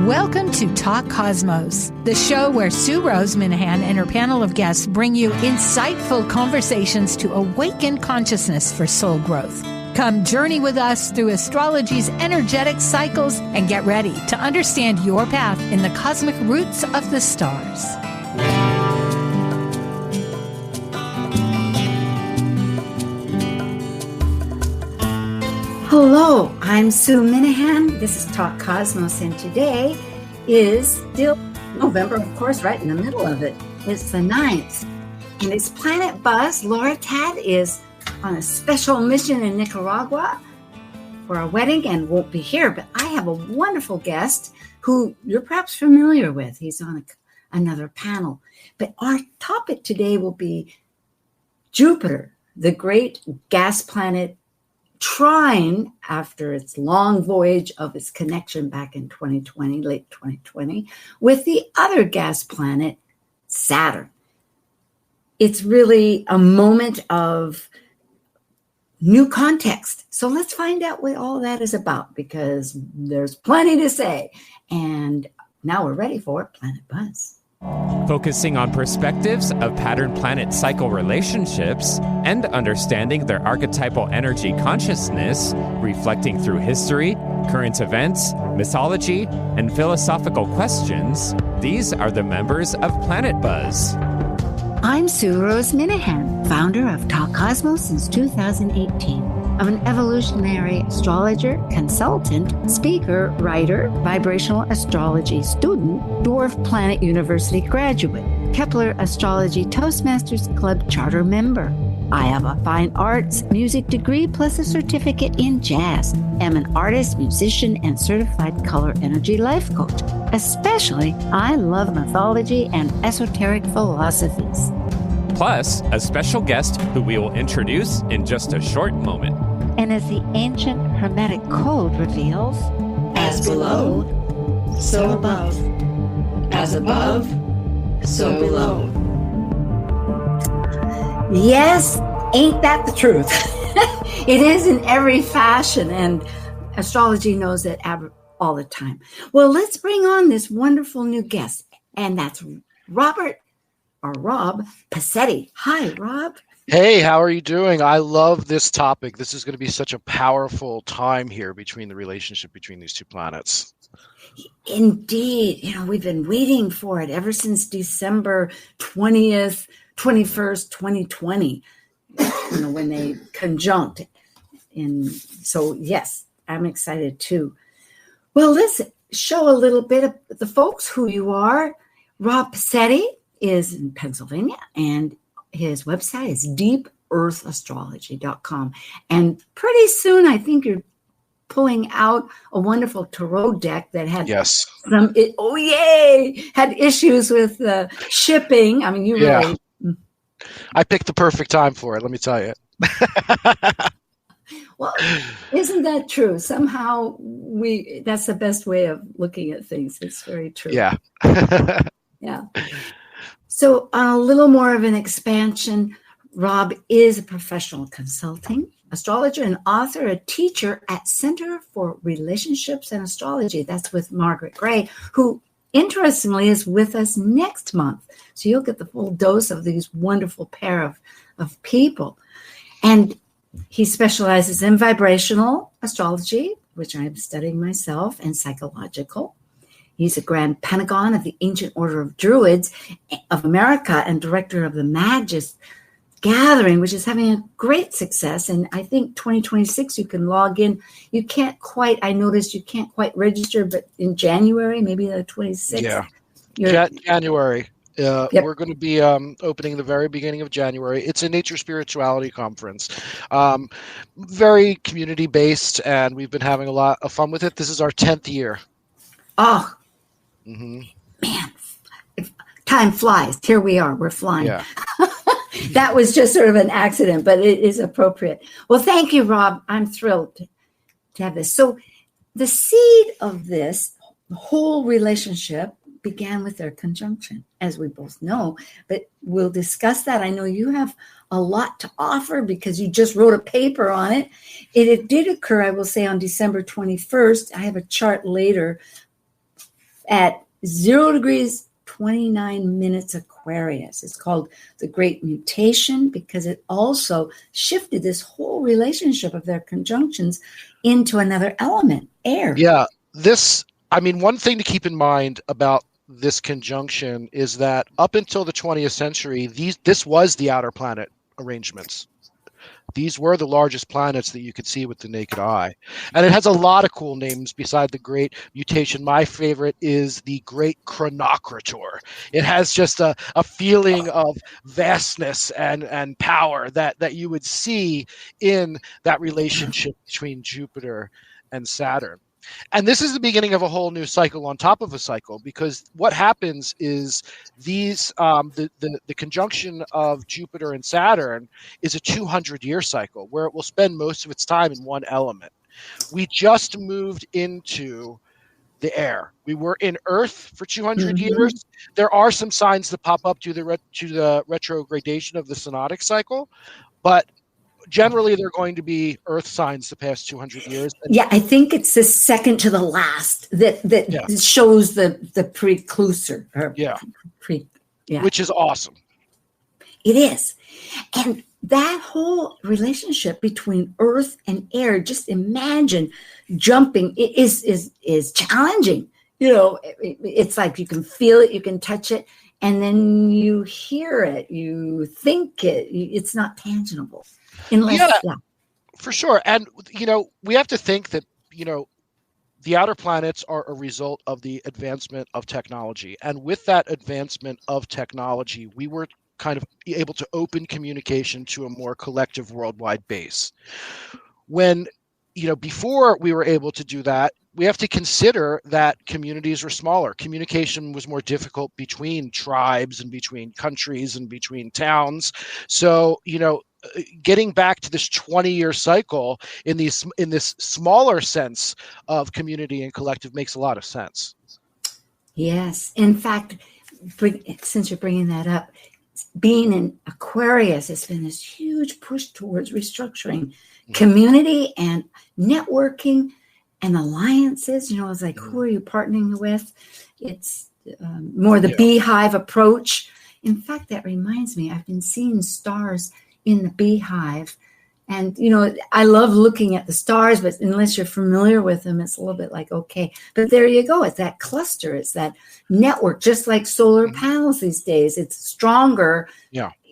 Welcome to Talk Cosmos, the show where Sue Rose Minahan and her panel of guests bring you insightful conversations to awaken consciousness for soul growth. Come journey with us through astrology's energetic cycles and get ready to understand your path in the cosmic roots of the stars. Hello, I'm Sue Minahan. This is Talk Cosmos, and today is still November, of course, right in the middle of it. It's the 9th, and it's Planet Buzz. Now.Chat is on a special mission in Nicaragua for a wedding and won't be here, but I have a wonderful guest who you're perhaps familiar with. He's on another panel. But our topic today will be Jupiter, the great gas planet Trine, after its long voyage of its connection back in 2020, late 2020, with the other gas planet, Saturn. It's really a moment of new context. So let's find out what all that is about, because there's plenty to say. And now we're ready for Planet Buzz. Focusing on perspectives of pattern planet cycle relationships and understanding their archetypal energy consciousness, reflecting through history, current events, mythology, and philosophical questions, these are the members of Planet Buzz. I'm Sue Rose Minahan, founder of Talk Cosmos since 2018. I'm an evolutionary astrologer, consultant, speaker, writer, vibrational astrology student, Dwarf Planet University graduate, Kepler Astrology Toastmasters Club charter member. I have a fine arts music degree plus a certificate in jazz. I'm an artist, musician, and certified color energy life coach. Especially, I love mythology and esoteric philosophies. Plus, a special guest who we will introduce in just a short moment. And as the ancient Hermetic code reveals, as below, so above. As above, so below. Yes, ain't that the truth? It is in every fashion, and astrology knows it all the time. Well, let's bring on this wonderful new guest, and that's Rob Passetti. Hi, Rob. Hey, how are you doing? I love this topic. This is going to be such a powerful time here between the relationship between these two planets. Indeed. We've been waiting for it ever since December 20th, 21st, 2020, when they conjunct. And so, yes, I'm excited too. Well, let's show a little bit of the folks who you are. Rob Passetti is in Pennsylvania, and his website is deepearthastrology.com. And pretty soon, I think you're pulling out a wonderful tarot deck that had had issues with shipping. I mean, really. I picked the perfect time for it, let me tell you. Well, isn't that true? Somehow that's the best way of looking at things. It's very true. Yeah. Yeah. So a little more of an expansion, Rob is a professional consulting astrologer and author, a teacher at Center for Relationships and Astrology. That's with Margaret Gray, who interestingly is with us next month. So you'll get the full dose of these wonderful pair of people. And he specializes in vibrational astrology, which I'm studying myself, and psychological. He's a Grand Pentagon of the Ancient Order of Druids of America and director of the Magus Gathering, which is having a great success. And I think 2026, you can log in. I noticed you can't quite register, but in January, maybe the 26th. Yeah, January. Yep. We're going to be opening the very beginning of January. It's a nature spirituality conference. Very community-based, and we've been having a lot of fun with it. This is our 10th year. Oh, man, time flies. Here we are. We're flying. Yeah. That was just sort of an accident, but it is appropriate. Well, thank you, Rob. I'm thrilled to have this. So the seed of this whole relationship began with their conjunction, as we both know, but we'll discuss that. I know you have a lot to offer because you just wrote a paper on it. It did occur, I will say, on December 21st. I have a chart later at 0 degrees 29 minutes Aquarius. It's called the Great Mutation because it also shifted this whole relationship of their conjunctions into another element, air. Yeah, one thing to keep in mind about this conjunction is that up until the 20th century, this was the outer planet arrangements. These were the largest planets that you could see with the naked eye. And it has a lot of cool names beside the Great Mutation. My favorite is the Great Chronocrator. It has just a feeling of vastness and power that you would see in that relationship between Jupiter and Saturn. And this is the beginning of a whole new cycle on top of a cycle, because what happens is the conjunction of Jupiter and Saturn is a 200-year cycle where it will spend most of its time in one element. We just moved into the air. We were in Earth for 200 years. There are some signs that pop up to the retrogradation of the synodic cycle, but generally, they're going to be Earth signs the past 200 years. Yeah, I think it's the second to the last that shows the precursor. Which is awesome. It is. And that whole relationship between Earth and air, just imagine jumping, it is challenging. It's like you can feel it, you can touch it, and then you hear it, you think it. It's not tangible. For sure. And, we have to think that, the outer planets are a result of the advancement of technology. And with that advancement of technology, we were kind of able to open communication to a more collective worldwide base. When, before we were able to do that, we have to consider that communities were smaller. Communication was more difficult between tribes and between countries and between towns. So, getting back to this 20-year cycle in this smaller sense of community and collective makes a lot of sense. Yes. In fact, since you're bringing that up, being in Aquarius has been this huge push towards restructuring community and networking and alliances. It's like, who are you partnering with? It's more the beehive approach. In fact, that reminds me, I've been seeing stars in the beehive. And, I love looking at the stars, but unless you're familiar with them, it's a little bit like, okay. But there you go. It's that cluster. It's that network, just like solar panels these days. It's stronger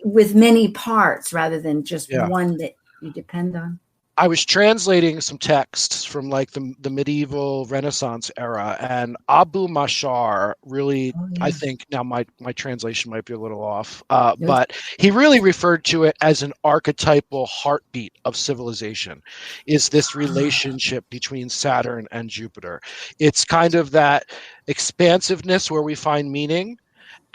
with many parts rather than just one that you depend on. I was translating some texts from like the medieval Renaissance era, and Abu Mashar really, I think now my translation might be a little off, but he really referred to it as an archetypal heartbeat of civilization, is this relationship between Saturn and Jupiter. It's kind of that expansiveness where we find meaning,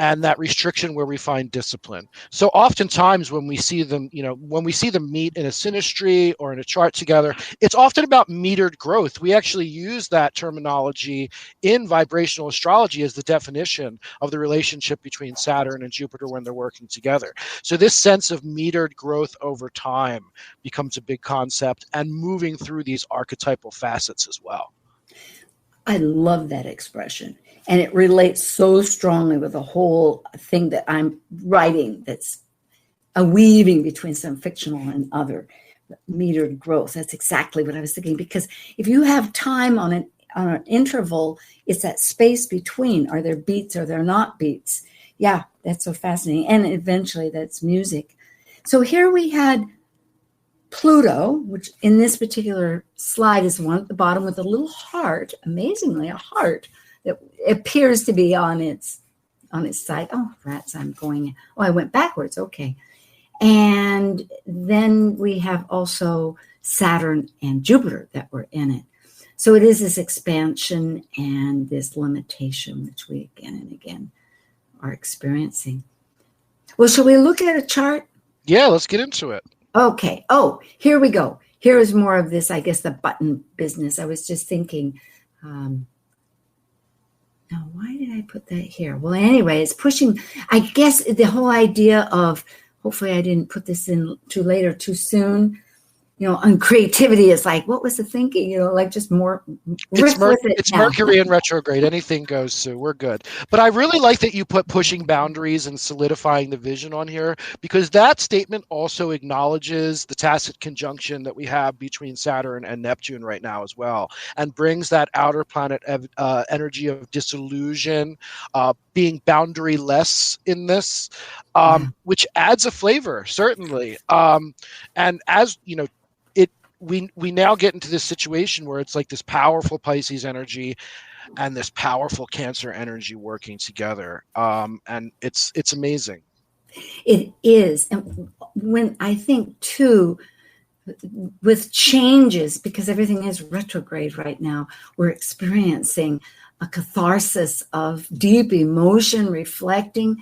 and that restriction where we find discipline. So oftentimes when we see them, meet in a synastry or in a chart together, it's often about metered growth. We actually use that terminology in vibrational astrology as the definition of the relationship between Saturn and Jupiter when they're working together. So this sense of metered growth over time becomes a big concept, and moving through these archetypal facets as well. I love that expression. And it relates so strongly with the whole thing that I'm writing, that's a weaving between some fictional and other metered growth. That's exactly what I was thinking. Because if you have time on an interval, it's that space between. Are there beats or there not beats? Yeah, that's so fascinating. And eventually that's music. So here we had Pluto, which in this particular slide is the one at the bottom with a little heart, amazingly a heart, that appears to be on its side. Oh, rats, I went backwards. Okay. And then we have also Saturn and Jupiter that were in it. So it is this expansion and this limitation, which we again and again are experiencing. Well, shall we look at a chart? Yeah, let's get into it. Okay. Oh, here we go. Here is more of this, I guess, the button business. I was just thinking, now, why did I put that here? Well, anyway, it's pushing, I guess, the whole idea of, hopefully I didn't put this in too late or too soon, on creativity. It's like, what was the thinking? Like just more. It's Mercury in retrograde. Anything goes, Sue. We're good. But I really like that you put pushing boundaries and solidifying the vision on here, because that statement also acknowledges the tacit conjunction that we have between Saturn and Neptune right now as well, and brings that outer planet energy of disillusion, being boundary-less in this, which adds a flavor, certainly. And as you know, we now get into this situation where it's like this powerful Pisces energy and this powerful Cancer energy working together, and it's amazing. It is. And when I think too, with changes, because everything is retrograde right now, we're experiencing a catharsis of deep emotion, reflecting,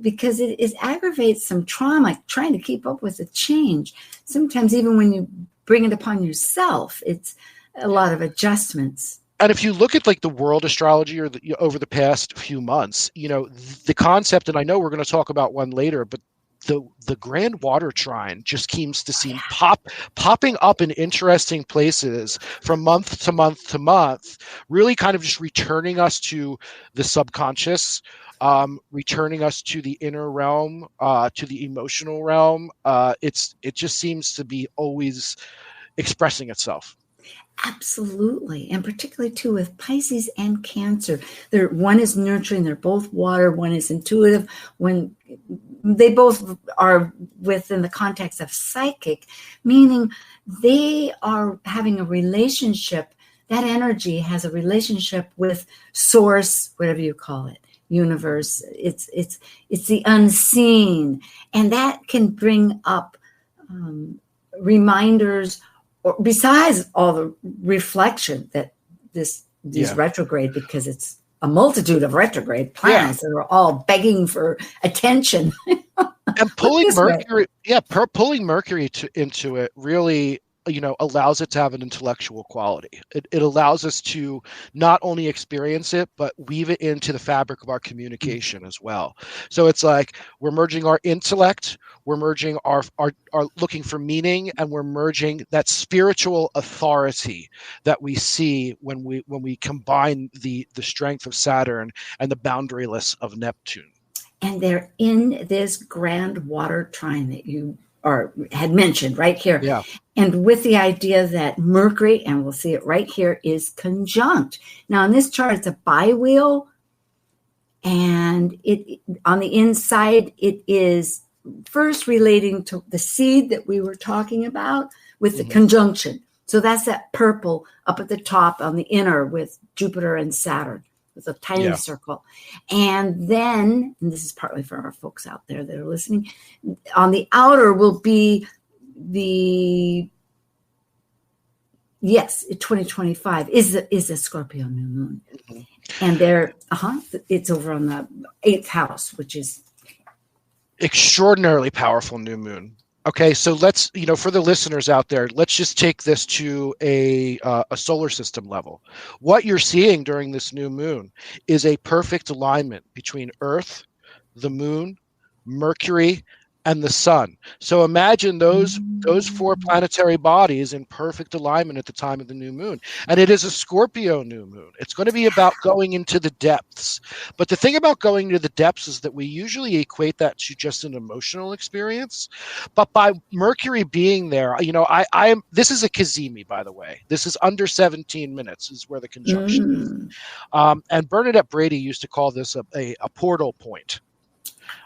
because it aggravates some trauma, trying to keep up with the change. Sometimes even when you bring it upon yourself, it's a lot of adjustments. And if you look at like the world astrology or over the past few months, the concept, and I know we're going to talk about one later, but the grand water trine just seems to seem popping up in interesting places from month to month to month, really kind of just returning us to the subconscious, returning us to the inner realm, to the emotional realm. It just seems to be always expressing itself. Absolutely. And particularly too with Pisces and Cancer. One is nurturing, they're both water, one is intuitive, when they both are within the context of psychic, meaning they are having a relationship. That energy has a relationship with source, whatever you call it, universe. It's the unseen. And that can bring up reminders, or besides all the reflection that these retrograde, because it's a multitude of retrograde planets that are all begging for attention. And pulling Mercury, pulling Mercury into it really, allows it to have an intellectual quality. It allows us to not only experience it, but weave it into the fabric of our communication as well. So it's like we're merging our intellect, we're merging our looking for meaning, and we're merging that spiritual authority that we see when we combine the strength of Saturn and the boundaryless of Neptune. And they're in this grand water trine that you had mentioned right here. Yeah. And with the idea that Mercury, and we'll see it right here, is conjunct. Now in this chart, it's a biwheel, and it on the inside, it is first relating to the seed that we were talking about with the conjunction. So that's that purple up at the top on the inner with Jupiter and Saturn with a tiny circle. And then, and this is partly for our folks out there that are listening, on the outer will be 2025 is a Scorpio new moon. And it's over on the 8th house, which is extraordinarily powerful new moon. Okay, so let's, for the listeners out there, let's just take this to a solar system level. What you're seeing during this new moon is a perfect alignment between Earth, the moon, Mercury, and the sun. So imagine those four planetary bodies in perfect alignment at the time of the new moon. And it is a Scorpio new moon. It's going to be about going into the depths. But the thing about going to the depths is that we usually equate that to just an emotional experience. But by Mercury being there, this is a Cazimi, by the way. This is under 17 minutes is where the conjunction is. And Bernadette Brady used to call this a portal point.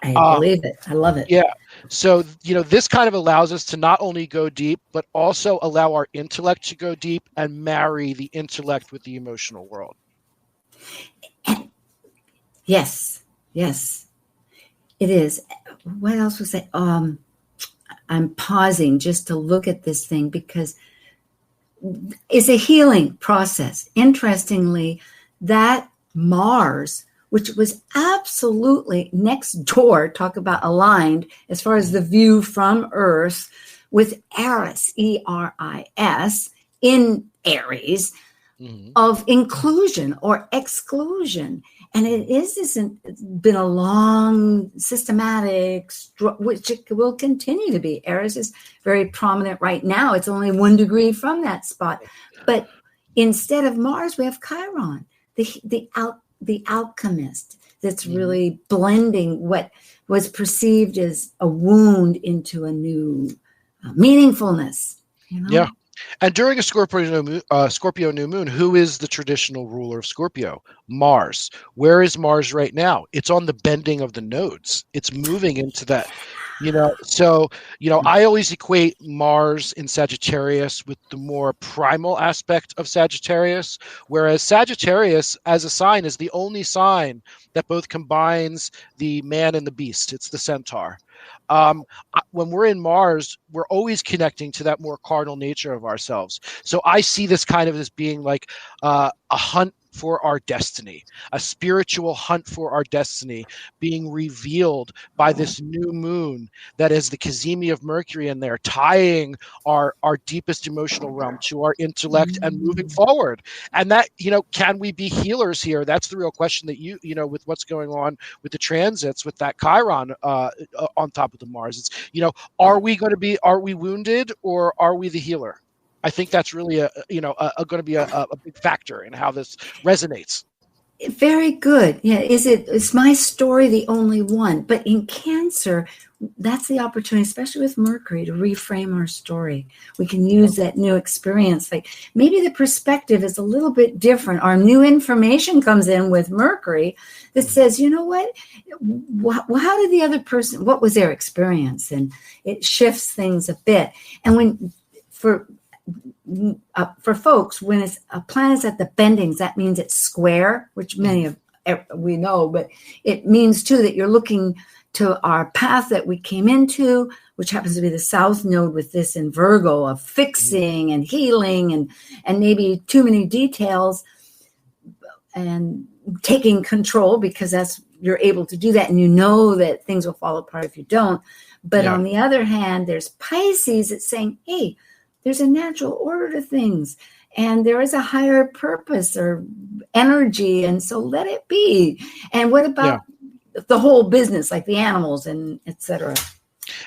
I believe it. I love it. Yeah. So, this kind of allows us to not only go deep, but also allow our intellect to go deep and marry the intellect with the emotional world. Yes. It is. What else was I? I'm pausing just to look at this thing because it's a healing process. Interestingly, that Mars, which was absolutely next door, talk about aligned as far as the view from Earth, with Eris, E-R-I-S, in Aries, of inclusion or exclusion. And it's been a long, systematic, which it will continue to be. Aries is very prominent right now. It's only 1 degree from that spot. But instead of Mars, we have Chiron, the alchemist that's really blending what was perceived as a wound into a new meaningfulness. Yeah. And during a Scorpio new moon, who is the traditional ruler of Scorpio? Mars. Where is Mars right now? It's on the bending of the nodes. It's moving into that, So, I always equate Mars in Sagittarius with the more primal aspect of Sagittarius, whereas Sagittarius as a sign is the only sign that both combines the man and the beast. It's the centaur. When we're in Mars, we're always connecting to that more cardinal nature of ourselves. So I see this kind of as being like a hunt for our destiny, a spiritual hunt for our destiny being revealed by this new moon that is the Cazimi of Mercury in there, tying our deepest emotional realm to our intellect and moving forward. And that, can we be healers here? That's the real question that with what's going on with the transits, with that Chiron on top of the Mars. It's, are we wounded or are we the healer? I think that's really going to be a big factor in how this resonates. Very good. Yeah. Is my story the only one? But in Cancer, that's the opportunity, especially with Mercury, to reframe our story. We can use that new experience. Like maybe the perspective is a little bit different. Our new information comes in with Mercury that says, you know what? How did the other person, what was their experience? And it shifts things a bit. And for folks, when a planet's at the bendings, that means it's square, which many of we know, but it means too that you're looking to our path that we came into, which happens to be the South Node with this in Virgo of fixing and healing and maybe too many details and taking control, because you're able to do that, and that things will fall apart if you don't. But on the other hand, there's Pisces that's saying, hey, there's a natural order to things, and there is a higher purpose or energy, and so let it be. And what about the whole business, like the animals and et cetera?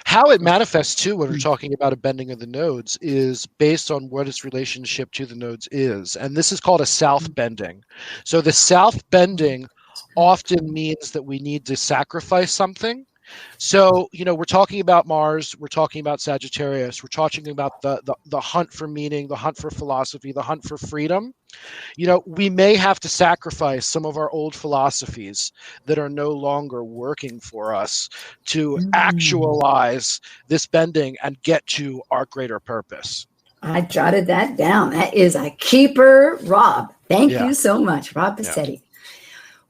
How it manifests, too, when we're talking about a bending of the nodes is based on what its relationship to the nodes is. And this is called a south bending. So the south bending often means that we need to sacrifice something. So, we're talking about Mars, we're talking about Sagittarius, we're talking about the hunt for meaning, the hunt for philosophy, the hunt for freedom. We may have to sacrifice some of our old philosophies that are no longer working for us to actualize this bending and get to our greater purpose. I jotted that down. That is a keeper, Rob. Thank you so much, Rob Bassetti. Yeah.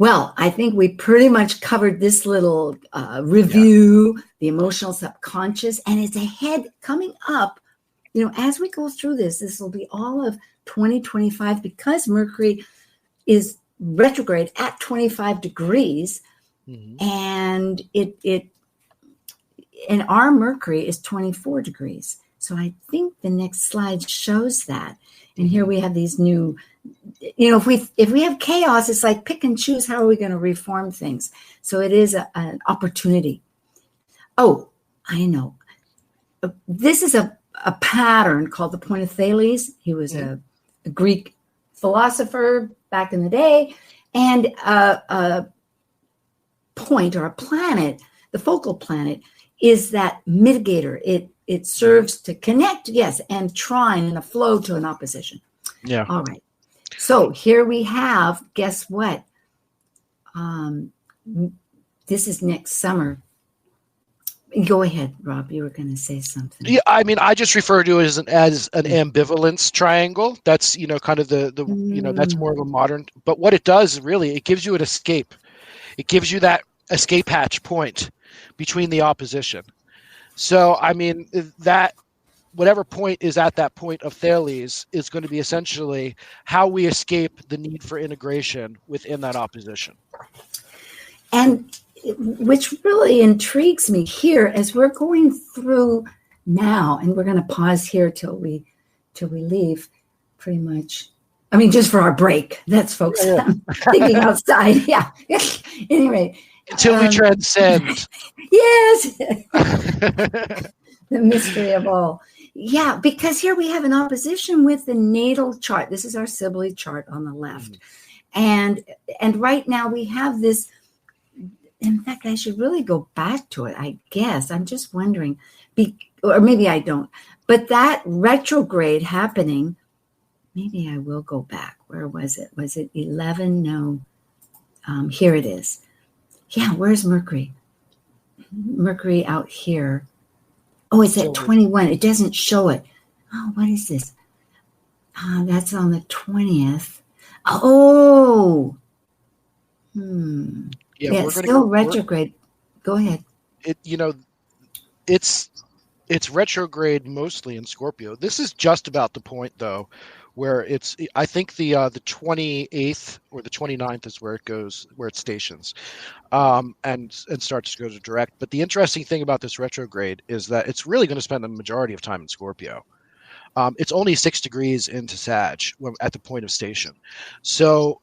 Well, I think we pretty much covered this little review, the emotional subconscious, and it's ahead coming up. As we go through this will be all of 2025, because Mercury is retrograde at 25 degrees, and and our Mercury is 24 degrees. So I think the next slide shows that. And here we have these new, if we have chaos, it's like pick and choose. How are we going to reform things? So it is an opportunity. Oh, I know. This is a pattern called the point of Thales. He was a Greek philosopher back in the day. And a point or a planet, the focal planet, is that mitigator. It serves to connect, and trine in a flow to an opposition. Yeah. All right. So here we have, guess what? This is next summer. Go ahead, Rob. You were going to say something. Yeah, I mean, I just refer to it as an ambivalence triangle. That's kind of the that's more of a modern. But what it does really, it gives you an escape. It gives you that escape hatch point between the opposition. So, I mean, that whatever point is at that point of Thales is going to be essentially how we escape the need for integration within that opposition. And which really intrigues me here as we're going through now, and we're going to pause here till we leave pretty much I mean, just for our break. That's folks. Yeah. Thinking outside. Yeah. Anyway. Until we transcend. Yes. The mystery of all. Yeah, because here we have an opposition with the natal chart. This is our Sibley chart on the left. And right now we have this. In fact, I should really go back to it, I guess. I'm just wondering, or maybe I don't. But that retrograde happening, maybe I will go back. Where was it? Was it 11? No. Here it is. Yeah, where's Mercury? Mercury out here. Oh, it's at 21. It doesn't show it. Oh, what is this? That's on the 20th. Oh. Yeah, it's still retrograde. Go ahead. It's retrograde mostly in Scorpio. This is just about the point, though, where I think the 28th or the 29th is where it stations, and starts to go to direct. But the interesting thing about this retrograde is that it's really going to spend the majority of time in Scorpio. It's only 6 degrees into Sag at the point of station. So,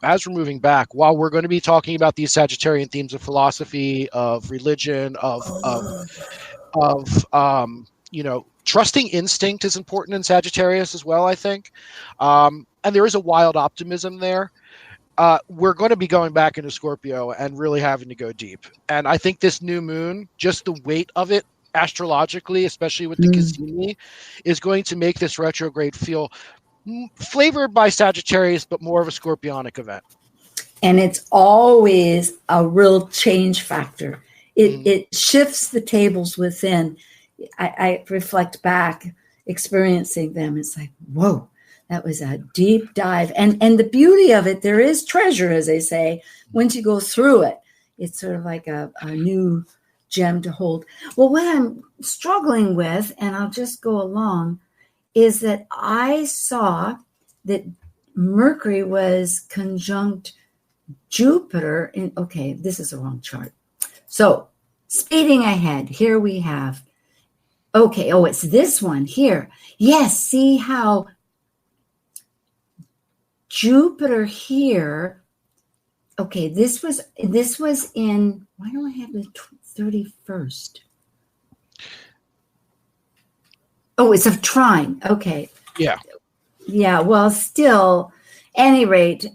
as we're moving back, while we're going to be talking about these Sagittarian themes of philosophy, of religion, of trusting instinct is important in Sagittarius as well, I think. And there is a wild optimism there. We're going to be going back into Scorpio and really having to go deep. And I think this new moon, just the weight of it, astrologically, especially with the Cassini, is going to make this retrograde feel flavored by Sagittarius, but more of a Scorpionic event. And it's always a real change factor. It shifts the tables within. I reflect back, experiencing them. It's like, whoa, that was a deep dive. And the beauty of it, there is treasure, as they say. Once you go through it, it's sort of like a new gem to hold. Well, what I'm struggling with, and I'll just go along, is that I saw that Mercury was conjunct Jupiter this is the wrong chart. So speeding ahead, here we have, it's this one here. Yes, see how Jupiter here, this was in, why do I have the 31st? Oh, it's of Trine. Okay. Yeah. Yeah, well, still, any rate,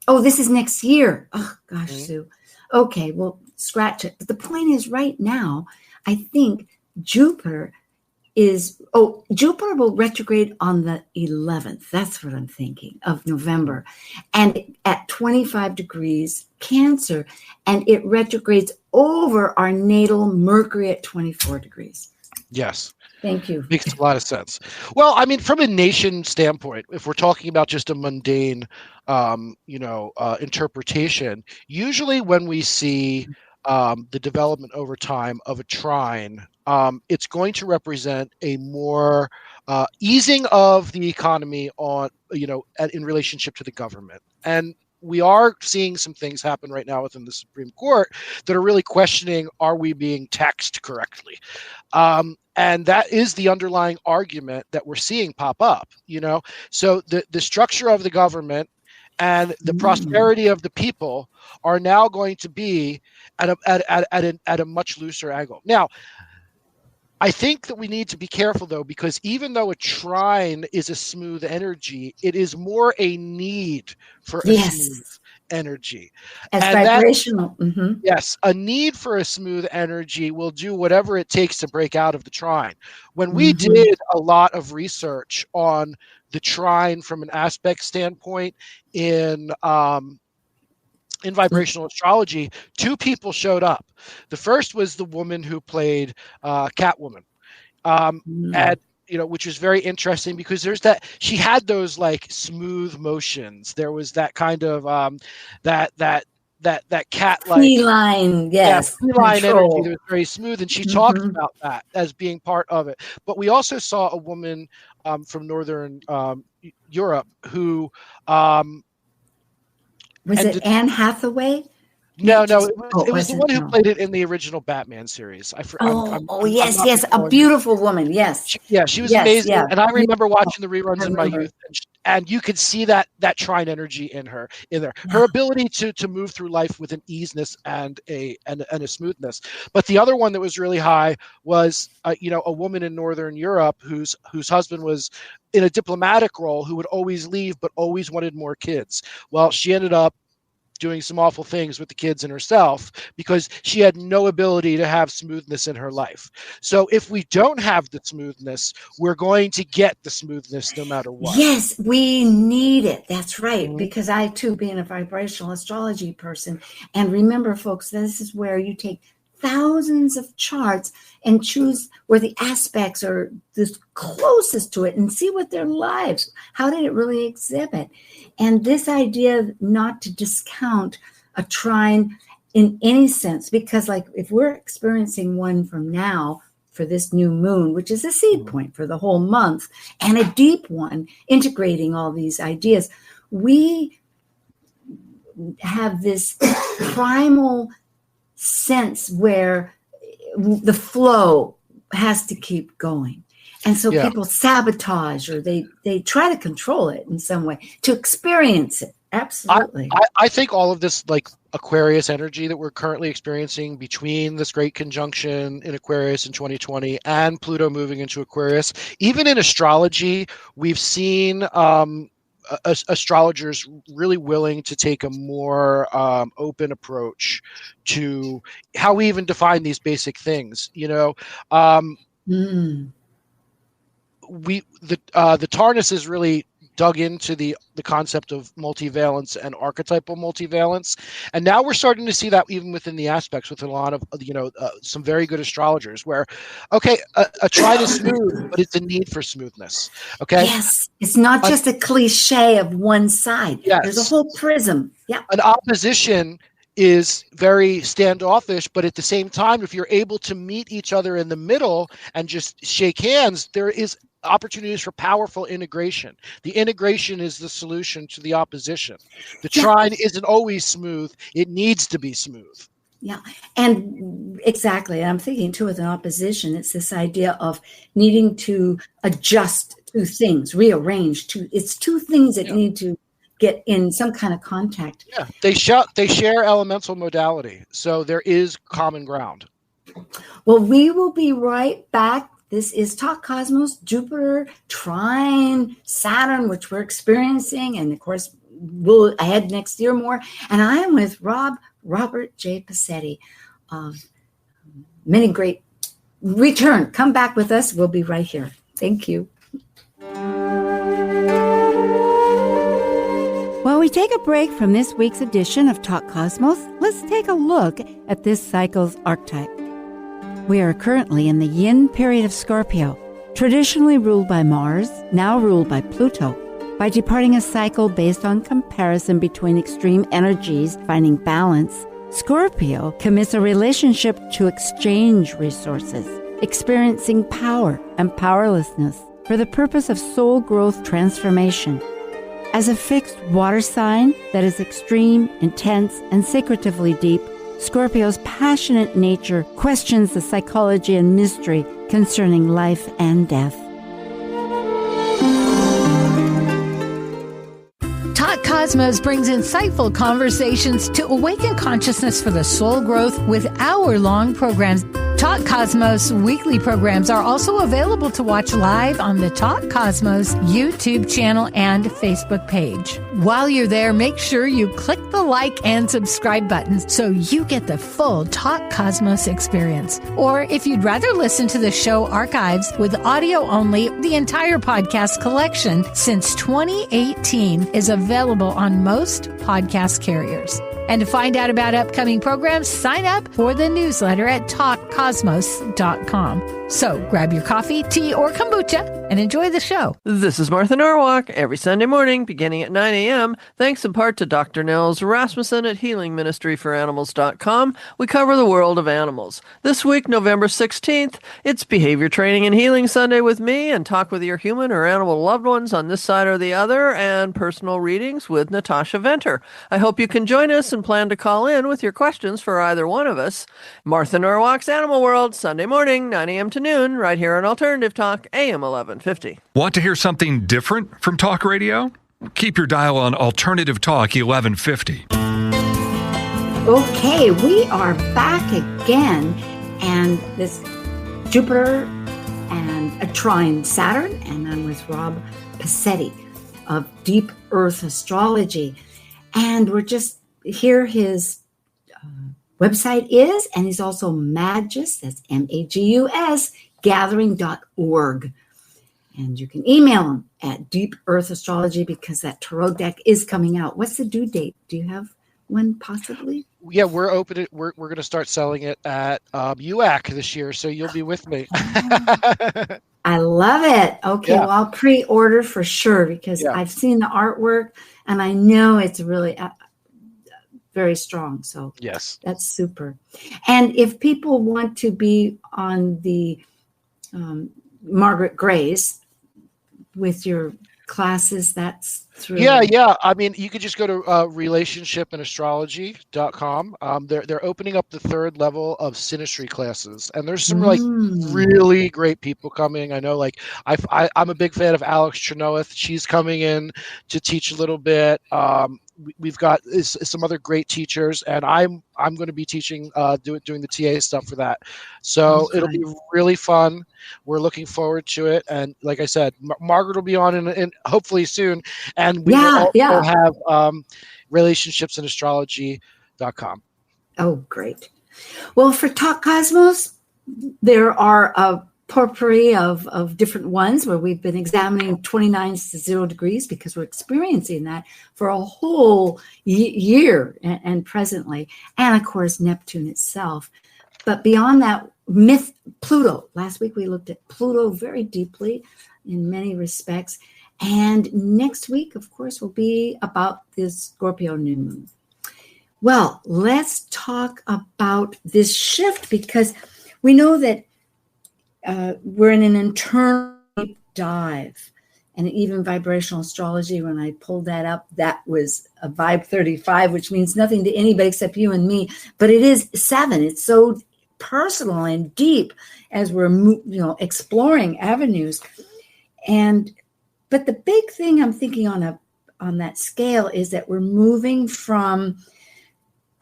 this is next year. Oh, gosh, Sue. Okay, well, scratch it. But the point is right now, I think Jupiter will retrograde on the 11th. That's what I'm thinking, of November. And at 25 degrees Cancer, and it retrogrades over our natal Mercury at 24 degrees. Yes. Thank you. Makes a lot of sense. Well, I mean, from a nation standpoint, if we're talking about just a mundane, interpretation, usually when we see the development over time of a trine, it's going to represent a more easing of the economy in relationship to the government. And we are seeing some things happen right now within the Supreme Court that are really questioning, are we being taxed correctly? And that is the underlying argument that we're seeing pop up, So the structure of the government and the prosperity of the people are now going to be at a much looser angle. Now, I think that we need to be careful, though, because even though a trine is a smooth energy, it is more a need for a smooth energy. As vibrational. Yes, a need for a smooth energy will do whatever it takes to break out of the trine. When we did a lot of research on the trine from an aspect standpoint in vibrational astrology, 2 people showed up. The first was the woman who played Catwoman, and which was very interesting because there's that she had those like smooth motions. There was that kind of that cat like feline, feline energy that was very smooth, and she talked about that as being part of it. But we also saw a woman from Northern Europe who was it Anne Hathaway? No, it was the one who played it in the original Batman series. Yes, a beautiful woman. Yes, she was amazing, and I remember watching the reruns in my youth, and you could see that Trine energy in her, her ability to move through life with an easiness and a smoothness. But the other one that was really high was a woman in Northern Europe whose husband was in a diplomatic role, who would always leave but always wanted more kids. Well, she ended up doing some awful things with the kids and herself because she had no ability to have smoothness in her life. So if we don't have the smoothness, we're going to get the smoothness no matter what. Yes, we need it. That's right. Because I too, being a vibrational astrology person, and remember folks, this is where you take thousands of charts and choose where the aspects are the closest to it and see what their lives, how did it really exhibit? And this idea not to discount a trine in any sense, because like if we're experiencing one from now for this new moon, which is a seed point for the whole month, and a deep one integrating all these ideas, we have this primal sense where the flow has to keep going. And so people sabotage or they try to control it in some way to experience it. Absolutely. I think all of this like Aquarius energy that we're currently experiencing between this great conjunction in Aquarius in 2020 and Pluto moving into Aquarius, even in astrology, we've seen astrologers really willing to take a more open approach to how we even define these basic things. The Tarnas is really dug into the concept of multivalence and archetypal multivalence, and now we're starting to see that even within the aspects with a lot of some very good astrologers where a trine is smooth, but it's a need for smoothness. Yes, it's not just a cliche of one side. Yes. There's a whole prism. An opposition is very standoffish, but at the same time, if you're able to meet each other in the middle and just shake hands, there is opportunities for powerful integration. The integration is the solution to the opposition. The trine isn't always smooth. It needs to be smooth. Yeah, and exactly. I'm thinking too with an opposition, it's this idea of needing to adjust two things, rearrange two. It's two things that need to get in some kind of contact. Yeah, they share elemental modality, so there is common ground. Well, we will be right back. This is Talk Cosmos, Jupiter, Trine, Saturn, which we're experiencing, and of course we'll ahead next year more. And I am with Robert J. Passetti of Many Great Return. Come back with us. We'll be right here. Thank you. While we take a break from this week's edition of Talk Cosmos, let's take a look at this cycle's archetype. We are currently in the yin period of Scorpio, traditionally ruled by Mars, now ruled by Pluto. By departing a cycle based on comparison between extreme energies finding balance, Scorpio commits a relationship to exchange resources, experiencing power and powerlessness for the purpose of soul growth transformation. As a fixed water sign that is extreme, intense, and secretively deep, Scorpio's passionate nature questions the psychology and mystery concerning life and death. Talk Cosmos brings insightful conversations to awaken consciousness for the soul growth with hour-long programs. Talk Cosmos weekly programs are also available to watch live on the Talk Cosmos YouTube channel and Facebook page. While you're there, make sure you click the like and subscribe buttons so you get the full Talk Cosmos experience. Or if you'd rather listen to the show archives with audio only, the entire podcast collection since 2018 is available on most podcast carriers. And to find out about upcoming programs, sign up for the newsletter at talkcosmos.com. So grab your coffee, tea, or kombucha and enjoy the show. This is Martha Norwalk. Every Sunday morning, beginning at 9 a.m., thanks in part to Dr. Nels Rasmussen at HealingMinistryForAnimals.com, we cover the world of animals. This week, November 16th, it's Behavior Training and Healing Sunday with me, and talk with your human or animal loved ones on this side or the other, and personal readings with Natasha Venter. I hope you can join us and plan to call in with your questions for either one of us. Martha Norwalk's Animal World, Sunday morning, 9 a.m. to noon, right here on Alternative Talk, AM 1150. Want to hear something different from talk radio? Keep your dial on Alternative Talk 1150. Okay, we are back again, and this Jupiter and a Trine Saturn, and I'm with Rob Passetti of Deep Earth Astrology, and we're just here. His website is, and he's also Magus, that's Magus, gathering.org. And you can email him at Deep Earth Astrology because that tarot deck is coming out. What's the due date? Do you have one possibly? Yeah, we're open. We're going to start selling it at UAC this year, so you'll be with me. I love it. Okay, Yeah. well, I'll pre-order for sure because I've seen the artwork and I know it's really very strong. So Yes, that's super. And if people want to be on the Margaret Gray's with your classes, that's through. Yeah. I mean, you could just go to relationshipandastrology.com. They're opening up the third level of synastry classes, and there's some really great people coming. I know, like I'm a big fan of Alex Chernoeth. She's coming in to teach a little bit. We've got some other great teachers, and I'm going to be teaching, doing the TA stuff for that. So it'll be really fun. We're looking forward to it, and like I said, Margaret will be on in hopefully soon, and we will also have relationshipsandastrology.com. Oh, great. Well, for Talk Cosmos, there are a potpourri of different ones where we've been examining 29 to 0 degrees because we're experiencing that for a whole year and presently, and of course Neptune itself. But beyond that, Pluto. Last week we looked at Pluto very deeply in many respects, and next week, of course, will be about this Scorpio new moon. Well, let's talk about this shift because we know that we're in an internal deep dive, and even vibrational astrology, when I pulled that up, that was a vibe 35, which means nothing to anybody except you and me, but it is 7. It's so personal and deep as we're exploring avenues. But the big thing I'm thinking on that scale is that we're moving from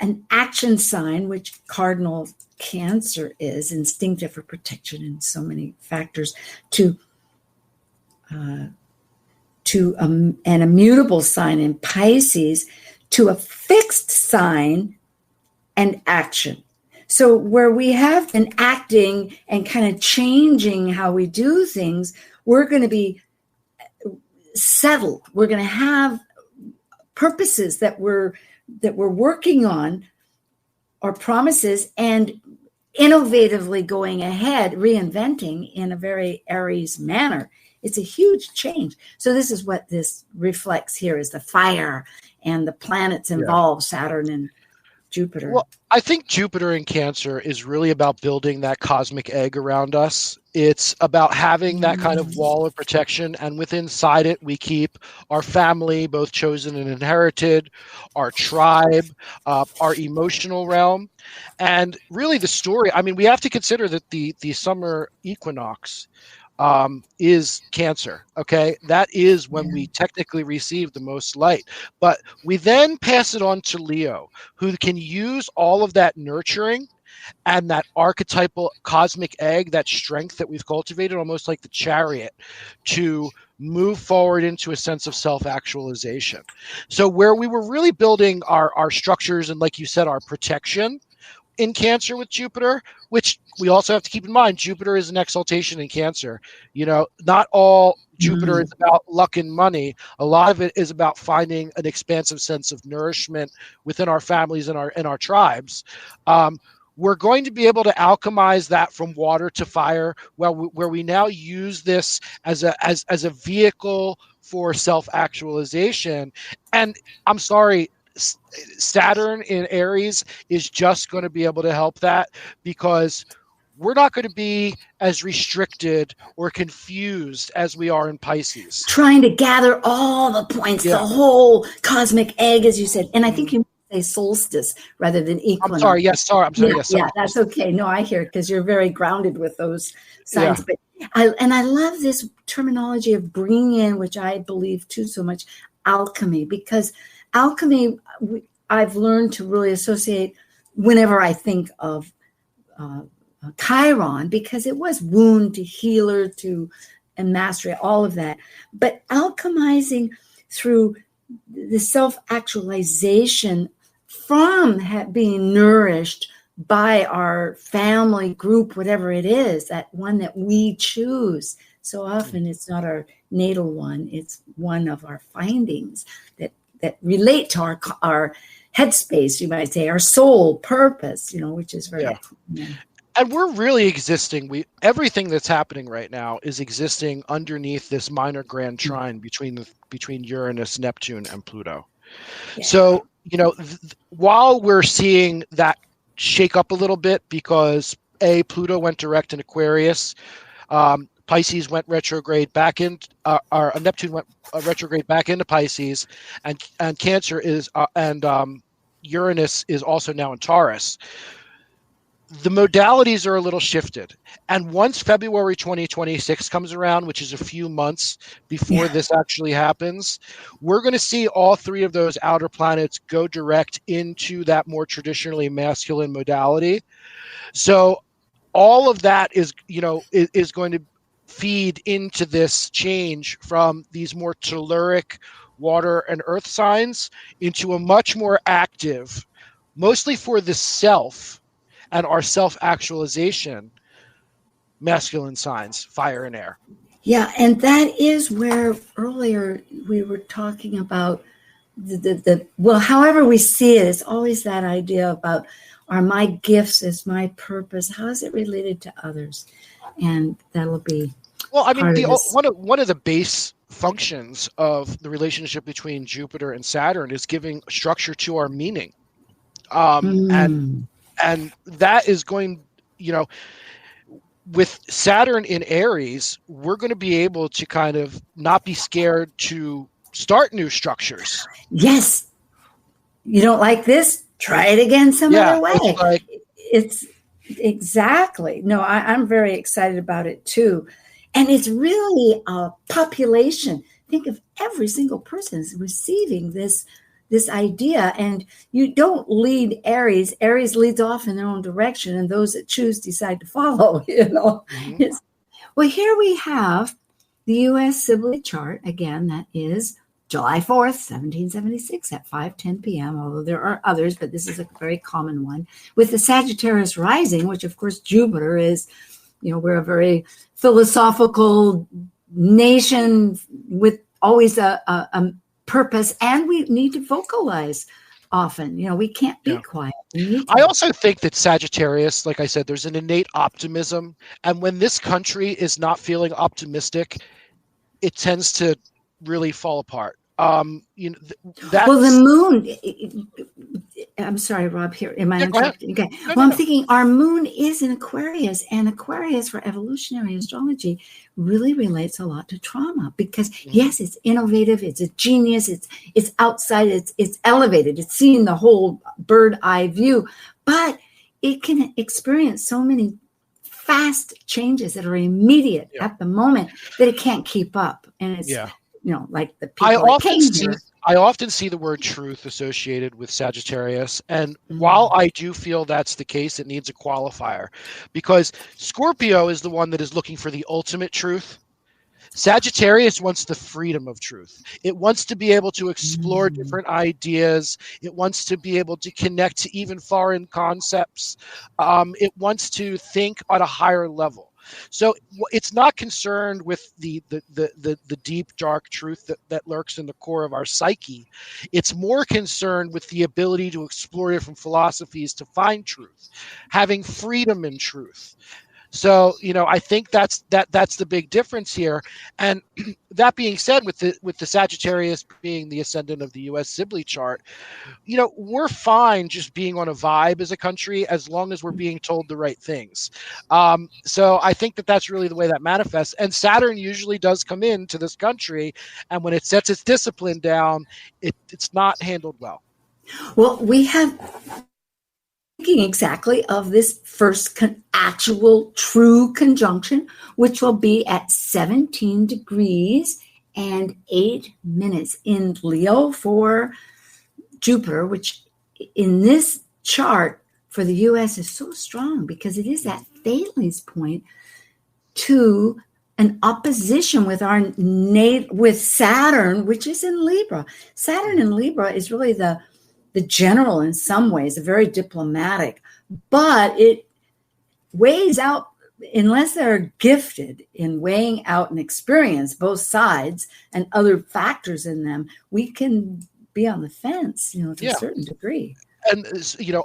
an action sign, which cardinal Cancer is, instinctive for protection and so many factors, to an immutable sign in Pisces, to a fixed sign and action. So where we have been acting and kind of changing how we do things, we're going to be settled. We're going to have purposes that we're working on, or promises, and innovatively going ahead, reinventing in a very Aries manner. It's a huge change. So this is what this reflects here, is the fire and the planets involved, Saturn and Jupiter. Well, I think Jupiter in Cancer is really about building that cosmic egg around us. It's about having that kind of wall of protection, and inside it, we keep our family, both chosen and inherited, our tribe, our emotional realm, and really the story. I mean, we have to consider that the summer equinox is Cancer. Okay, that is when we technically receive the most light, but we then pass it on to Leo, who can use all of that nurturing and that archetypal cosmic egg, that strength that we've cultivated, almost like the chariot, to move forward into a sense of self-actualization. So where we were really building our structures and, like you said, our protection in Cancer with Jupiter, which we also have to keep in mind, Jupiter is an exaltation in Cancer. Not all Jupiter is about luck and money. A lot of it is about finding an expansive sense of nourishment within our families and our tribes. we're going to be able to alchemize that from water to fire, where we now use this as a vehicle for self-actualization. And I'm sorry, Saturn in Aries is just going to be able to help that, because we're not going to be as restricted or confused as we are in Pisces. Trying to gather all the points, the whole cosmic egg, as you said. And I think you say solstice rather than equinox. I'm sorry. Yes, sorry. I'm sorry. Yeah, yes, sorry. Yeah, that's okay. No, I hear it, because you're very grounded with those signs. But I love this terminology of bringing in, which I believe too so much, alchemy, because alchemy, I've learned to really associate whenever I think of Chiron, because it was wound to healer to and mastery, all of that. But alchemizing through the self-actualization from being nourished by our family group, whatever it is, that one that we choose. So often it's not our natal one, it's one of our findings that relate to our headspace, you might say, our soul purpose, which is very And we're really existing. Everything that's happening right now is existing underneath this minor grand trine between Uranus, Neptune, and Pluto. Yeah. So, while we're seeing that shake up a little bit, because Pluto went direct in Aquarius, Pisces went retrograde back in, Neptune went retrograde back into Pisces, and Cancer is and Uranus is also now in Taurus. The modalities are a little shifted. And once February 2026 comes around, which is a few months before this actually happens, we're going to see all three of those outer planets go direct into that more traditionally masculine modality. So all of that is going to feed into this change from these more telluric water and earth signs into a much more active, mostly for the self and our self-actualization, masculine signs, fire and air. Yeah, and that is where earlier we were talking about however we see it, it's always that idea about, are my gifts as my purpose? How is it related to others? And that'll be one of the base functions of the relationship between Jupiter and Saturn is giving structure to our meaning. And that is going, with Saturn in Aries, we're going to be able to kind of not be scared to start new structures. Yes. You don't like this? Try it again some other way. It's exactly. No, I'm very excited about it too. And it's really a population. Think of every single person is receiving this idea, and you don't lead Aries. Aries leads off in their own direction, and those that choose decide to follow, Mm-hmm. Well, here we have the U.S. Sibley chart. Again, that is July 4th, 1776 at 5:10 p.m., although there are others, but this is a very common one, with the Sagittarius rising, which, of course, Jupiter is, we're a very philosophical nation with always a purpose, and we need to vocalize often. We can't be quiet. I also think that Sagittarius, like I said, there's an innate optimism, and when this country is not feeling optimistic, it tends to really fall apart. The moon. I'm sorry, Rob. Here, am I interrupting? Okay. I'm thinking our moon is in Aquarius, and Aquarius for evolutionary astrology really relates a lot to trauma, because yes, it's innovative, it's a genius, it's outside, it's elevated, it's seeing the whole bird eye view, but it can experience so many fast changes that are immediate at the moment that it can't keep up, and it's like the people I often see the word truth associated with Sagittarius. And while I do feel that's the case, it needs a qualifier, because Scorpio is the one that is looking for the ultimate truth. Sagittarius wants the freedom of truth. It wants to be able to explore different ideas. It wants to be able to connect to even foreign concepts. It wants to think on a higher level. So it's not concerned with the deep, dark truth that lurks in the core of our psyche. It's more concerned with the ability to explore different philosophies to find truth, having freedom in truth. So, I think that's the big difference here. And that being said, with the Sagittarius being the ascendant of the U.S. Sibley chart, we're fine just being on a vibe as a country as long as we're being told the right things. So I think that's really the way that manifests. And Saturn usually does come into this country, and when it sets its discipline down, it's not handled well. Well, we have thinking exactly of this first actual true conjunction, which will be at 17 degrees and 8 minutes in Leo for Jupiter, which in this chart for the U.S. is so strong because it is that Thales point to an opposition with with Saturn, which is in Libra. Saturn in Libra is really the general in some ways, very diplomatic, but it weighs out, unless they're gifted in weighing out an experience, both sides and other factors in them, we can be on the fence, to a certain degree. And,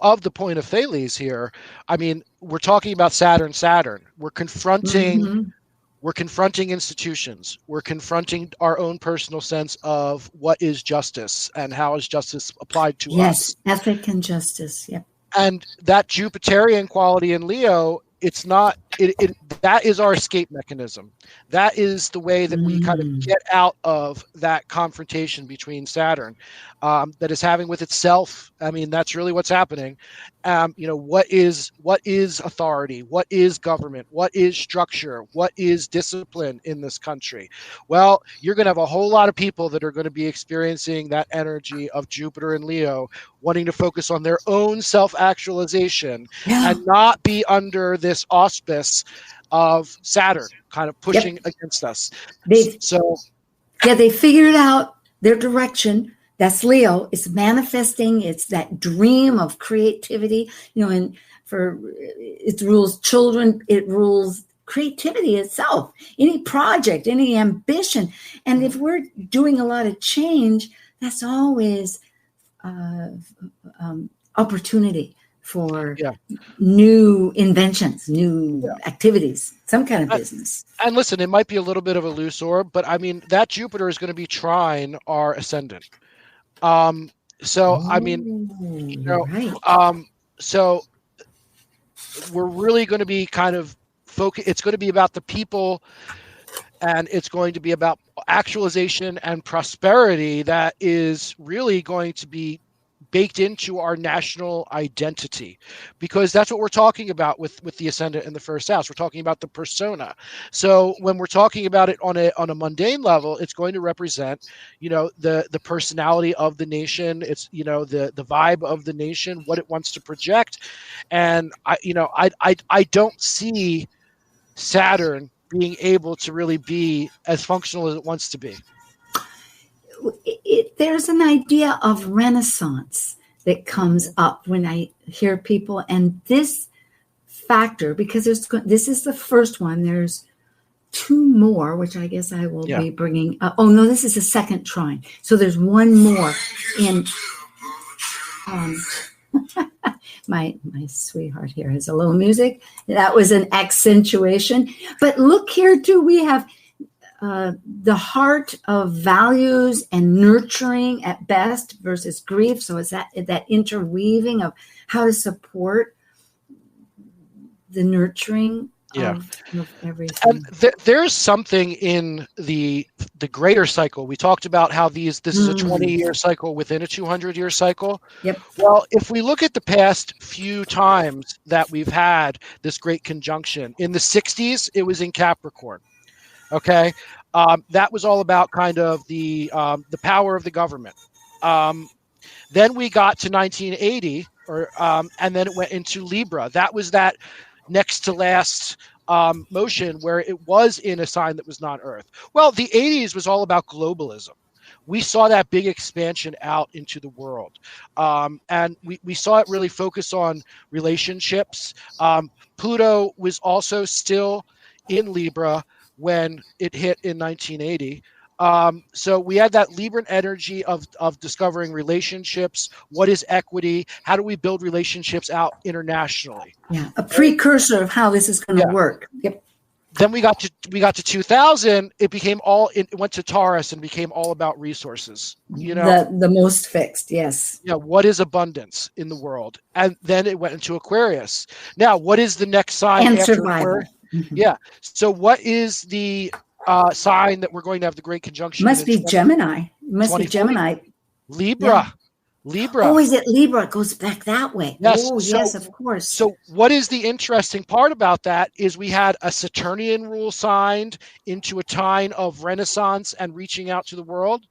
of the point of Thales here, I mean, we're talking about Saturn. We're confronting We're confronting institutions. We're confronting our own personal sense of what is justice and how is justice applied to us. Yes, ethic and justice. Yep. And that Jupiterian quality in Leo, it's not, that is our escape mechanism. That is the way that we kind of get out of that confrontation between Saturn that is having with itself. I mean, that's really what's happening. What is authority? What is government? What is structure? What is discipline in this country? Well, you're going to have a whole lot of people that are going to be experiencing that energy of Jupiter and Leo, wanting to focus on their own self-actualization and not be under this auspice of Saturn kind of pushing against us. They figured out their direction. That's Leo. It's manifesting. It's that dream of creativity, and it rules children. It rules creativity itself, any project, any ambition. And if we're doing a lot of change, that's always opportunity for new inventions, new activities, some kind of business. And listen, it might be a little bit of a loose orb, but I mean, that Jupiter is going to be trine our ascendant. So we're really going to be kind of focus. It's going to be about the people, and it's going to be about actualization and prosperity that is really going to be baked into our national identity, because that's what we're talking about with the ascendant in the first house. We're talking about the persona. So when we're talking about it on a mundane level, it's going to represent, the personality of the nation. It's, the vibe of the nation, what it wants to project. And I don't see Saturn being able to really be as functional as it wants to be. There's an idea of renaissance that comes up when I hear people, and this factor, because this is the first one. There's two more, which I guess I will be bringing. This is the second trine. So there's one more in. My sweetheart here has a little music. That was an accentuation. But look here too. We have. The heart of values and nurturing at best versus grief. So it's that interweaving of how to support the nurturing of everything. And there's something in the greater cycle. We talked about how this is a 20-year cycle within a 200-year cycle. Yep. Well, if we look at the past few times that we've had this great conjunction, in the 60s, it was in Capricorn. Okay, that was all about kind of the power of the government. Then we got to 1980, and then it went into Libra. That was that next to last motion where it was in a sign that was not Earth. Well, the 80s was all about globalism. We saw that big expansion out into the world, and we saw it really focus on relationships. Pluto was also still in Libra when it hit in 1980. So we had that Libran energy of discovering relationships. What is equity? How do we build relationships out internationally? Yeah, a precursor of how this is going to work. Yep. Then we got to 2000. It went to Taurus and became all about resources. The most fixed, yes. Yeah, what is abundance in the world? And then it went into Aquarius. Now, what is the next sign and after survival? Aquarius? Mm-hmm. Yeah. So what is the sign that we're going to have the great conjunction? Must be Gemini. Must be Gemini. Libra. Yeah. Libra. Oh, is it Libra? It goes back that way. Yes. Oh, yes, of course. So what is the interesting part about that is we had a Saturnian rule signed into a time of Renaissance and reaching out to the world.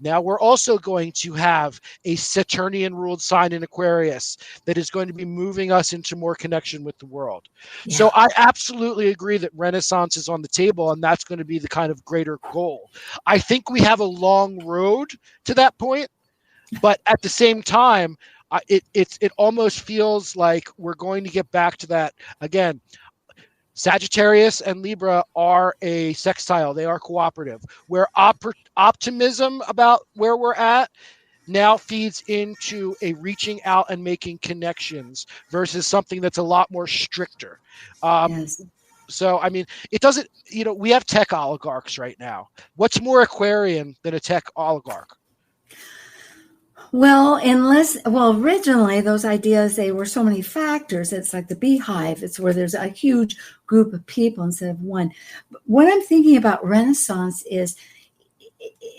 Now we're also going to have a Saturnian ruled sign in Aquarius that is going to be moving us into more connection with the world. Yeah. So I absolutely agree that Renaissance is on the table, and that's going to be the kind of greater goal. I think we have a long road to that point, but at the same time, it almost feels like we're going to get back to that again. Sagittarius and Libra are a sextile. They are cooperative, where optimism about where we're at now feeds into a reaching out and making connections versus something that's a lot more stricter. Yes. So, I mean, it doesn't, we have tech oligarchs right now. What's more Aquarian than a tech oligarch? Well, originally those ideas, they were so many factors. It's like the beehive. It's where there's a huge group of people instead of one. But what I'm thinking about Renaissance is,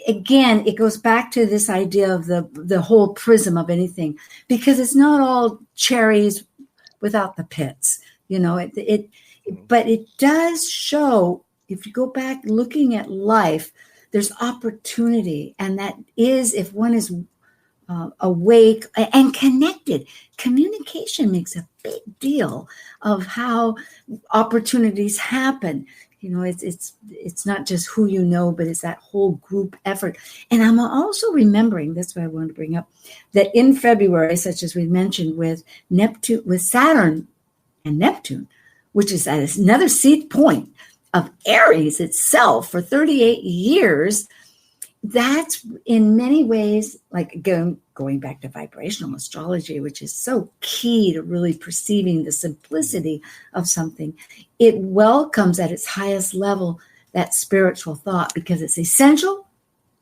again, it goes back to this idea of the whole prism of anything, because it's not all cherries without the pits, but it does show, if you go back looking at life, there's opportunity. And that is, if one is awake and connected. Communication makes a big deal of how opportunities happen. It's not just who you know, but it's that whole group effort. And I'm also remembering, that's what I wanted to bring up, that in February, such as we mentioned with Saturn and Neptune, which is at another seed point of Aries itself for 38 years, that's in many ways, like going back to vibrational astrology, which is so key to really perceiving the simplicity of something. It welcomes at its highest level that spiritual thought, because it's essential,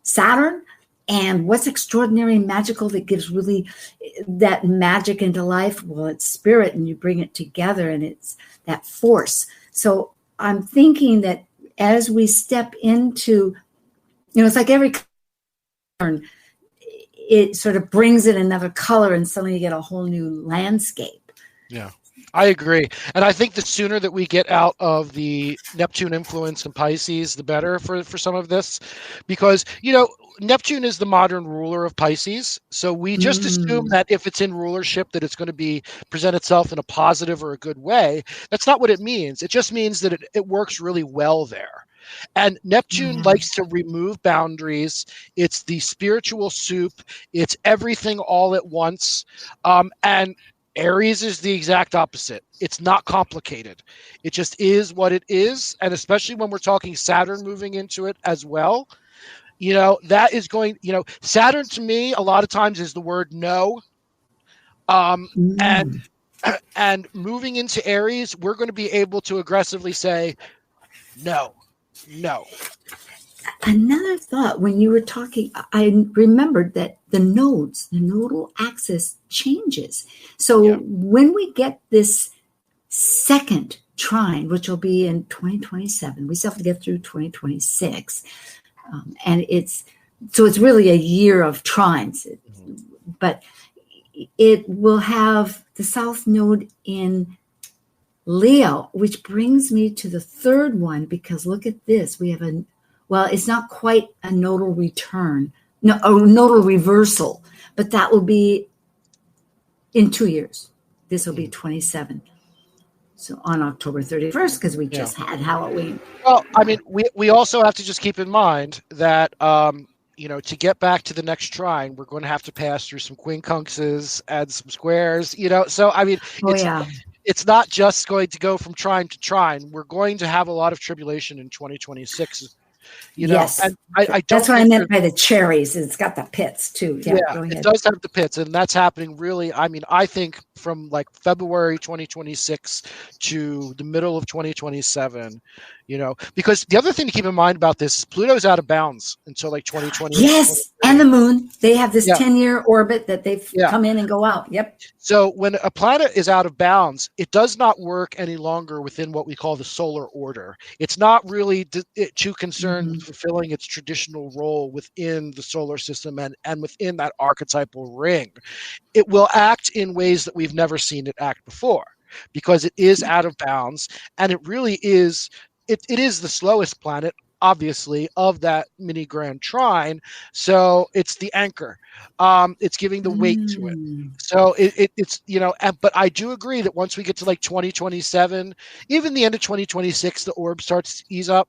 Saturn, and what's extraordinary and magical that gives really that magic into life? Well, it's spirit, and you bring it together, and it's that force. So I'm thinking that as we step into, it's like every turn, it sort of brings in another color, and suddenly you get a whole new landscape. Yeah, I agree. And I think the sooner that we get out of the Neptune influence in Pisces, the better for some of this, because, Neptune is the modern ruler of Pisces. So we just assume that if it's in rulership, that it's going to present itself in a positive or a good way. That's not what it means. It just means that it works really well there. And Neptune likes to remove boundaries. It's the spiritual soup. It's everything all at once. And Aries is the exact opposite. It's not complicated. It just is what it is. And especially when we're talking Saturn moving into it as well, that is going, Saturn to me, a lot of times is the word no. And moving into Aries, we're going to be able to aggressively say no. Another thought, when you were talking, I remembered that the nodal axis changes. So when we get this second trine, which will be in 2027, we still have to get through 2026. And it's really a year of trines, but it will have the south node in Leo, which brings me to the third one, because look at this. We have it's not quite a nodal return, a nodal reversal, but that will be in 2 years. This will be 27. So on October 31st, because we just had Halloween. Well, I mean, we also have to just keep in mind that, to get back to the next trine, we're going to have to pass through some quincunxes, add some squares, so I mean, it's not just going to go from trine to trine. We're going to have a lot of tribulation in 2026. Yes. And I don't that's what I meant by the cherries. It's got the pits too. Yeah, go ahead. It does have the pits, and that's happening really. I mean, I think from like February 2026 to the middle of 2027, because the other thing to keep in mind about this is Pluto's out of bounds until like 2020. Yes, and the moon. They have this 10-year orbit that they've come in and go out. Yep. So when a planet is out of bounds, it does not work any longer within what we call the solar order. It's not really too concerned with fulfilling its traditional role within the solar system and within that archetypal ring. It will act in ways that we've never seen it act before because it is out of bounds, and it really is. It is the slowest planet, obviously, of that mini grand trine. So it's the anchor. It's giving the weight to it. So it's, but I do agree that once we get to like 2027, even the end of 2026, the orb starts to ease up.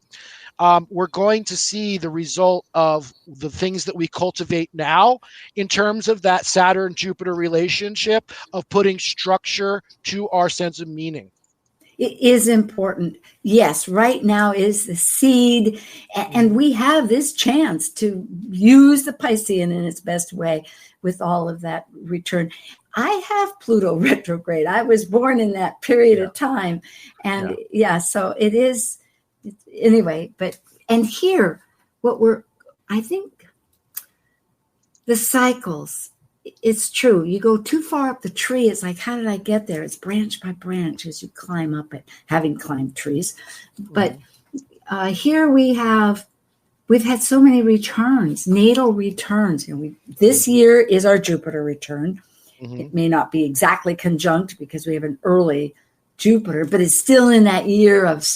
We're going to see the result of the things that we cultivate now in terms of that Saturn-Jupiter relationship of putting structure to our sense of meaning. It is important. Yes, right now is the seed, and we have this chance to use the Piscean in its best way with all of that return. I have Pluto retrograde. I was born in that period of time, and so it is anyway. And here, I think the cycles. It's true. You go too far up the tree. It's like, how did I get there? It's branch by branch as you climb up it, having climbed trees. But here we've had so many returns, natal returns. This year is our Jupiter return. It may not be exactly conjunct because we have an early Jupiter, but it's still in that year of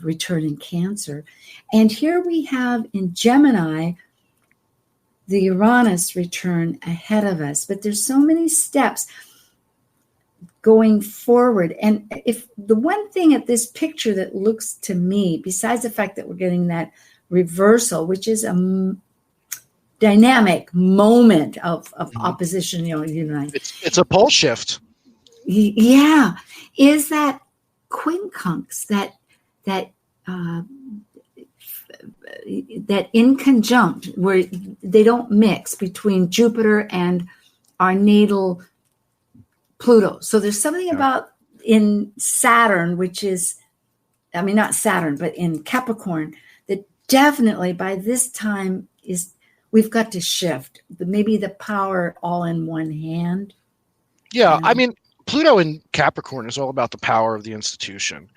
return in Cancer. And here we have in Gemini the Uranus return ahead of us, but there's so many steps going forward. And if the one thing at this picture that looks to me, besides the fact that we're getting that reversal, which is a dynamic moment of opposition, it's a pole shift. Yeah, is that quincunx, that in conjunct, where they don't mix between Jupiter and our natal Pluto. So there's something about in Saturn, which is, not Saturn, but in Capricorn, that definitely by this time we've got to shift. Maybe the power all in one hand. Yeah, Pluto in Capricorn is all about the power of the institution.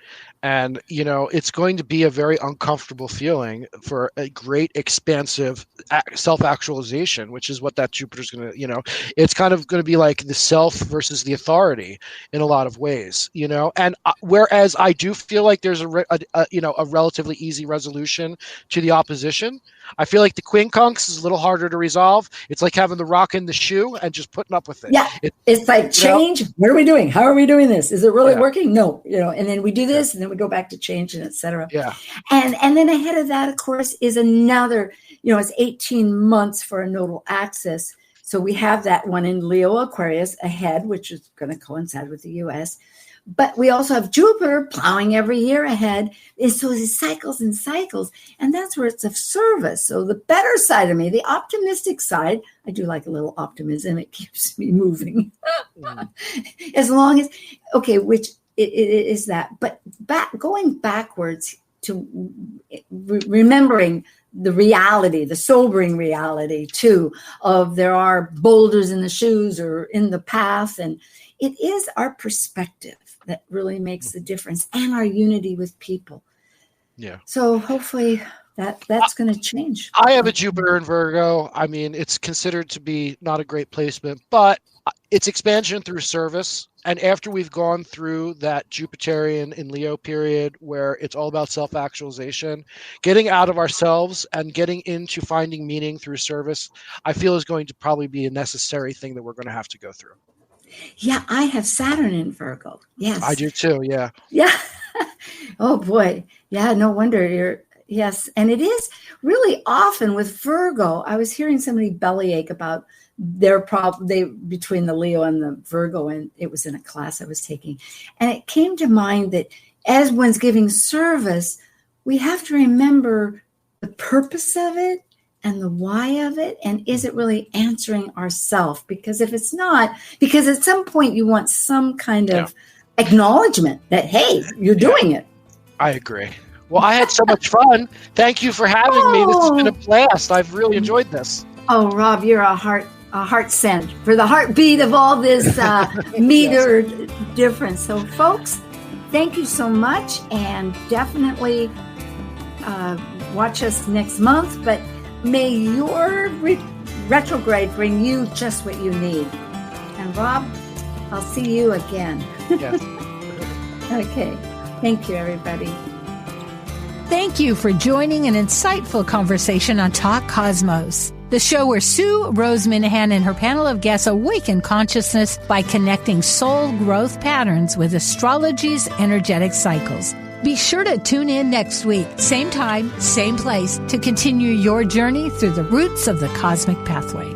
And, it's going to be a very uncomfortable feeling for a great expansive self-actualization, which is what that Jupiter's going to, it's kind of going to be like the self versus the authority in a lot of ways, and whereas I do feel like there's a relatively easy resolution to the opposition, I feel like the quincunx is a little harder to resolve. It's like having the rock in the shoe and just putting up with it. Yeah. It's like change. What are we doing? How are we doing this? Is it really working? No, and then we do this and then we go back to change and et cetera. Yeah. And then ahead of that, of course, is another, it's 18 months for a nodal axis. So we have that one in Leo Aquarius ahead, which is going to coincide with the US. But we also have Jupiter plowing every year ahead. And so it cycles and cycles. And that's where it's of service. So the better side of me, the optimistic side, I do like a little optimism. It keeps me moving. As long as, which it is that. But going backwards to remembering the reality, the sobering reality, too, of there are boulders in the shoes or in the path. And it is our perspective that really makes the difference, and our unity with people. Yeah. So hopefully that's going to change. I have a Jupiter in Virgo. It's considered to be not a great placement, but it's expansion through service. And after we've gone through that Jupiterian in Leo period where it's all about self-actualization, getting out of ourselves and getting into finding meaning through service, I feel is going to probably be a necessary thing that we're going to have to go through. Yeah, I have Saturn in Virgo. Yes. I do too, yeah. Yeah. Oh, boy. Yeah, no wonder yes. And it is really often with Virgo. I was hearing somebody bellyache about between the Leo and the Virgo, and it was in a class I was taking. And it came to mind that as one's giving service, we have to remember the purpose of it and the why of it, and is it really answering ourself? Because if it's not, because at some point you want some kind of acknowledgement that, hey, you're doing it. I agree. Well, I had so much fun. Thank you for having me. This has been a blast. I've really enjoyed this. Oh, Rob, you're a heart sent for the heartbeat of all this meter difference. So, folks, thank you so much, and definitely watch us next month. But may your retrograde bring you just what you need. And Rob, I'll see you again. Yes. Okay. Thank you, everybody. Thank you for joining an insightful conversation on Talk Cosmos, the show where Sue Rose Minahan and her panel of guests awaken consciousness by connecting soul growth patterns with astrology's energetic cycles. Be sure to tune in next week, same time, same place, to continue your journey through the roots of the cosmic pathway.